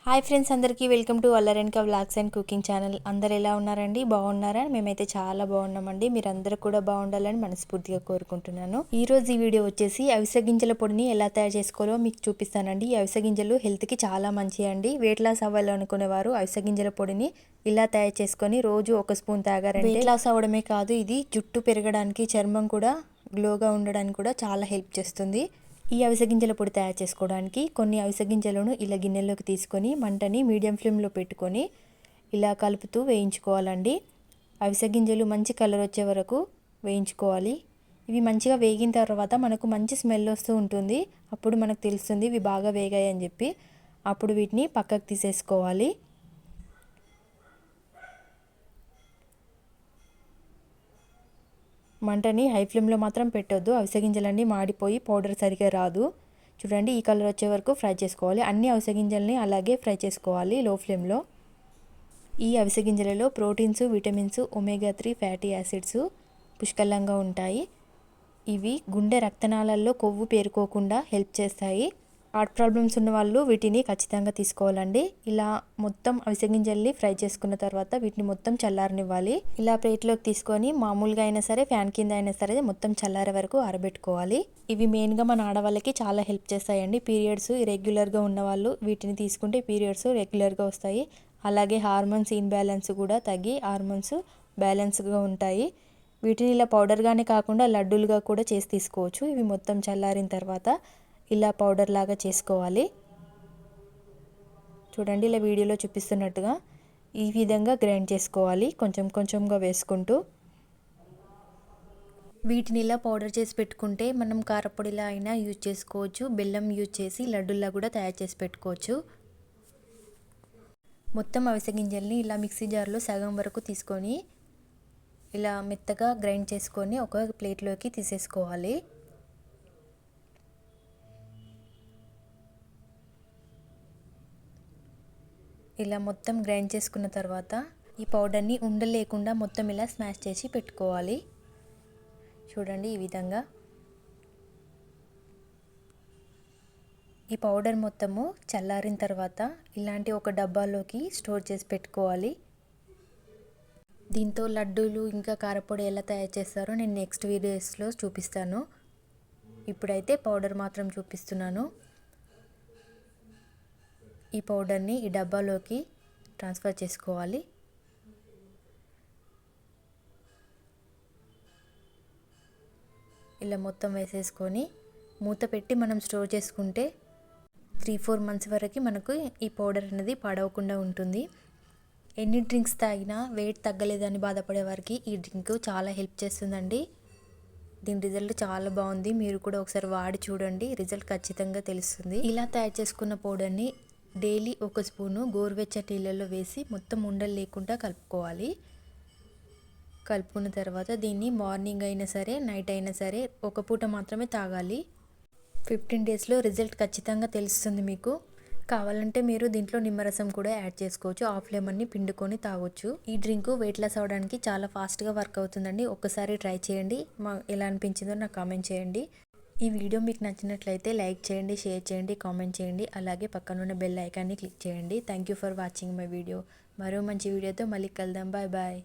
Hi friends, అందరికీ welcome to అల్లరెన్క vlogs and cooking channel. అందరు ఎలా ఉన్నారండి? బాగున్నారా? మేమైతే చాలా బాగున్నామండి. మీరందరూ కూడా బాగుండాలని మనస్ఫూర్తిగా కోరుకుంటున్నాను. ఈ రోజు ఈ వీడియో వచ్చేసి అవిసె గింజల పొడిని ఎలా తయారు చేసుకోవాలో మీకు చూపిస్తానండి. ఈ అవిసె గింజలు హెల్త్కి చాలా మంచి అండి. వెయిట్ లాస్ అవ్వాలనుకునేవారు అవిసె గింజల పొడిని ఇలా తయారు చేసుకొని రోజు ఒక స్పూన్ తాగారంటే వెయిట్ లాస్ అవ్వడమే కాదు, ఇది జుట్టు పెరగడానికి, చర్మం కూడా గ్లోగా ఉండడానికి కూడా చాలా హెల్ప్ చేస్తుంది. ఈ అవిసె గింజల పొడి తయారు చేసుకోవడానికి కొన్ని అవిసె గింజలను ఇలా గిన్నెలోకి తీసుకొని మంటని మీడియం ఫ్లేమ్లో పెట్టుకొని ఇలా కలుపుతూ వేయించుకోవాలండి. అవిసె గింజలు మంచి కలర్ వచ్చే వరకు వేయించుకోవాలి. ఇవి మంచిగా వేగిన తర్వాత మనకు మంచి స్మెల్ వస్తూ ఉంటుంది. అప్పుడు మనకు తెలుస్తుంది ఇవి బాగా వేగాయి అని చెప్పి. అప్పుడు వీటిని పక్కకు తీసేసుకోవాలి. మంటని హై ఫ్లేమ్లో మాత్రం పెట్టొద్దు. అవిసె గింజలన్నీ మాడిపోయి పౌడర్ సరిగా రాదు. చూడండి, ఈ కలర్ వచ్చే వరకు ఫ్రై చేసుకోవాలి. అన్ని అవిసె గింజల్ని అలాగే ఫ్రై చేసుకోవాలి లో ఫ్లేమ్లో. ఈ అవిసె గింజలలో proteins, vitamins, omega 3 fatty acids పుష్కలంగా ఉంటాయి. ఇవి గుండె రక్తనాళాల్లో కొవ్వు పేరుకోకుండా హెల్ప్ చేస్తాయి. హార్ట్ ప్రాబ్లమ్స్ ఉన్న వాళ్ళు వీటిని ఖచ్చితంగా తీసుకోవాలండి. ఇలా మొత్తం అవిసె గింజల్ని ఫ్రై చేసుకున్న తర్వాత వీటిని మొత్తం చల్లారనివ్వాలి. ఇలా ప్లేట్లోకి తీసుకొని మామూలుగా అయినా సరే, ఫ్యాన్ కింద అయినా సరే మొత్తం చల్లారే వరకు ఆరబెట్టుకోవాలి. ఇవి మెయిన్గా మన ఆడవాళ్ళకి చాలా హెల్ప్ చేస్తాయండి. పీరియడ్స్ ఇరెగ్యులర్గా ఉన్న వాళ్ళు వీటిని తీసుకుంటే పీరియడ్స్ రెగ్యులర్గా వస్తాయి. అలాగే హార్మోన్స్ ఇన్బ్యాలెన్స్ కూడా తగ్గి హార్మోన్స్ బ్యాలెన్స్గా ఉంటాయి. వీటిని ఇలా పౌడర్గానే కాకుండా లడ్డూలుగా కూడా చేసి తీసుకోవచ్చు. ఇవి మొత్తం చల్లారిన తర్వాత ఇలా పౌడర్ లాగా చేసుకోవాలి. చూడండి, ఇలా వీడియోలో చూపిస్తున్నట్టుగా ఈ విధంగా గ్రైండ్ చేసుకోవాలి, కొంచెం కొంచెంగా వేసుకుంటూ. వీటిని ఇలా పౌడర్ చేసి పెట్టుకుంటే మనం కారపొడిలా అయినా యూజ్ చేసుకోవచ్చు. బెల్లం యూజ్ చేసి లడ్డూల్లా కూడా తయారు చేసి పెట్టుకోవచ్చు. మొత్తం అవిసె గింజల్ని ఇలా మిక్సీ జార్లో సగం వరకు తీసుకొని ఇలా మెత్తగా గ్రైండ్ చేసుకొని ఒక ప్లేట్లోకి తీసేసుకోవాలి. ఇలా మొత్తం గ్రైండ్ చేసుకున్న తర్వాత ఈ పౌడర్ని ఉండలేకుండా మొత్తం ఇలా స్మాష్ చేసి పెట్టుకోవాలి. చూడండి, ఈ విధంగా ఈ పౌడర్ మొత్తము చల్లారిన తర్వాత ఇలాంటి ఒక డబ్బాలోకి స్టోర్ చేసి పెట్టుకోవాలి. దీంతో లడ్డూలు ఇంకా కారపొడి ఎలా తయారు చేస్తారో నేను నెక్స్ట్ వీడియోస్లో చూపిస్తాను. ఇప్పుడైతే పౌడర్ మాత్రం చూపిస్తున్నాను. ఈ పౌడర్ని ఈ డబ్బాలోకి ట్రాన్స్ఫర్ చేసుకోవాలి. ఇలా మొత్తం వేసేసుకొని మూత పెట్టి మనం స్టోర్ చేసుకుంటే 3-4 మంత్స్ వరకు మనకు ఈ పౌడర్ అనేది పాడవకుండా ఉంటుంది. ఎన్ని డ్రింక్స్ తాగినా వెయిట్ తగ్గలేదని బాధపడే వారికి ఈ డ్రింక్ చాలా హెల్ప్ చేస్తుందండి. దీని రిజల్ట్ చాలా బాగుంది. మీరు కూడా ఒకసారి వాడి చూడండి, రిజల్ట్ ఖచ్చితంగా తెలుస్తుంది. ఇలా తయారు చేసుకున్న పౌడర్ని డైలీ ఒక స్పూను గోరువెచ్చటి నీళ్ళల్లో వేసి మొత్తం ఉండలు లేకుండా కలుపుకోవాలి. కలుపుకున్న తర్వాత దీన్ని మార్నింగ్ అయినా సరే, నైట్ అయినా సరే ఒక పూట మాత్రమే తాగాలి. 15 డేస్లో రిజల్ట్ ఖచ్చితంగా తెలుస్తుంది మీకు. కావాలంటే మీరు దీంట్లో నిమ్మరసం కూడా యాడ్ చేసుకోవచ్చు. హాఫ్ లెమన్ని పిండుకొని తాగొచ్చు. ఈ డ్రింక్ వెయిట్ లాస్ అవ్వడానికి చాలా ఫాస్ట్గా వర్క్ అవుతుందండి. ఒక్కసారి ట్రై చేయండి. ఎలా అనిపించిందో నాకు కామెంట్ చేయండి. ఈ వీడియో మీకు నచ్చినట్లయితే లైక్ చేయండి, షేర్ చేయండి, కామెంట్ చేయండి. అలాగే పక్కనున్న బెల్ ఐకాన్ని క్లిక్ చేయండి. Thank you for watching my video. మరో మంచి వీడియోతో మళ్ళీ కలుద్దాం. Bye bye.